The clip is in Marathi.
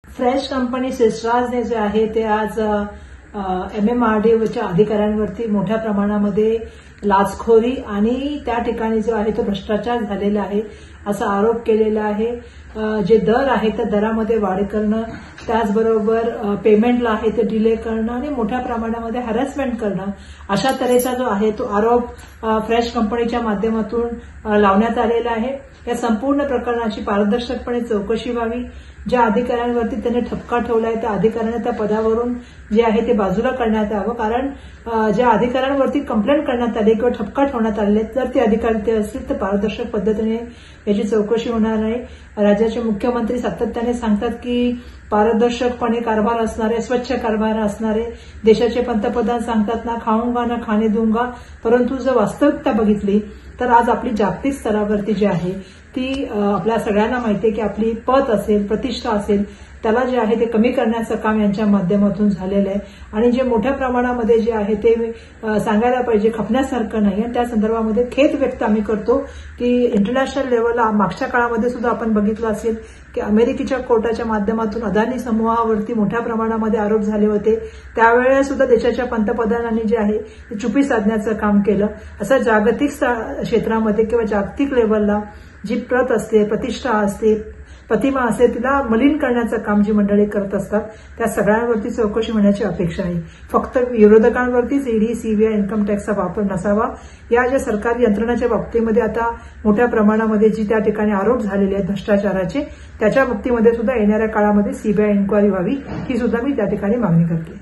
फ्रेश कंपनी सिस्ट्राजने जे आहे ते आज MMRDAच्या अधिकाऱ्यांवरती मोठ्या प्रमाणामध्ये लाचखोरी आणि त्या ठिकाणी जो आहे तो भ्रष्टाचार झालेला आहे असा आरोप केलेला आहे। जे दर आहे त्या दरामध्ये वाढ करणं, त्याचबरोबर पेमेंटला आहे ते डिले करणं आणि मोठ्या प्रमाणामध्ये हॅरेसमेंट करणं अशा तऱ्हेचा जो आहे तो आरोप फ्रेश कंपनीच्या माध्यमातून लावण्यात आलेला आहे। या संपूर्ण प्रकरणाची पारदर्शकपणे चौकशी व्हावी। ज्या अधिकाऱ्यांवरती त्यांनी ठपका ठेवलाय त्या अधिकाऱ्यांना त्या पदावरून जे आहे ते बाजूला करण्यात यावं, कारण ज्या अधिकाऱ्यांवरती कंप्लेंट करण्यात आली किंवा ठपका ठेवण्यात आले जर ते अधिकारी ते असतील तर पारदर्शक पद्धतीने याची चौकशी होणार नाही। राज्याचे मुख्यमंत्री सातत्याने सांगतात की पारदर्शकपणे कारभार असणारे, स्वच्छ कारभार असणारे देशाचे पंतप्रधान सांगतात ना खाऊंगा ना खाणे दूंगा, परंतु जर वास्तविकता बघितली तर आज आपली जागतिक स्तरावरती जी आहे ती आपल्या सगळ्यांना माहिती आहे की आपली पत असेल, प्रतिष्ठा असेल, त्याला जे आहे ते कमी करण्याचं काम यांच्या माध्यमातून झालेलं आहे आणि जे मोठ्या प्रमाणामध्ये जे आहे ते सांगायला पाहिजे, खपण्यासारखं नाही। आणि त्या संदर्भामध्ये खेद व्यक्त आम्ही करतो की इंटरनॅशनल लेव्हलला मागच्या काळामध्ये सुद्धा आपण बघितलं असेल की अमेरिकेच्या कोर्टाच्या माध्यमातून अदानी समूहावरती मोठ्या प्रमाणामध्ये आरोप झाले होते, त्यावेळेस सुद्धा देशाच्या पंतप्रधानांनी जे आहे ते चुप्पी साधण्याचं काम केलं। असं जागतिक क्षेत्रामध्ये किंवा जागतिक लेव्हलला जी प्रत असते, प्रतिष्ठा असते, प्रतिमा असते, तिला मलिन करण्याचं काम जी मंडळी करत असतात त्या सगळ्यांवरती चौकशी होण्याची अपेक्षा आहे। फक्त विरोधकांवरतीच ईडी, सीबीआय, इन्कम टॅक्सचा वापर नसावा। या ज्या सरकारी यंत्रणाच्या बाबतीमध्ये आता मोठ्या प्रमाणामध्ये जी त्या ठिकाणी आरोप झालेले आहेत भ्रष्टाचाराचे, त्याच्या बाबतीमध्ये सुद्धा येणाऱ्या काळामध्ये सीबीआय इन्क्वायरी व्हावी ही सुद्धा मी त्या ठिकाणी मागणी करते।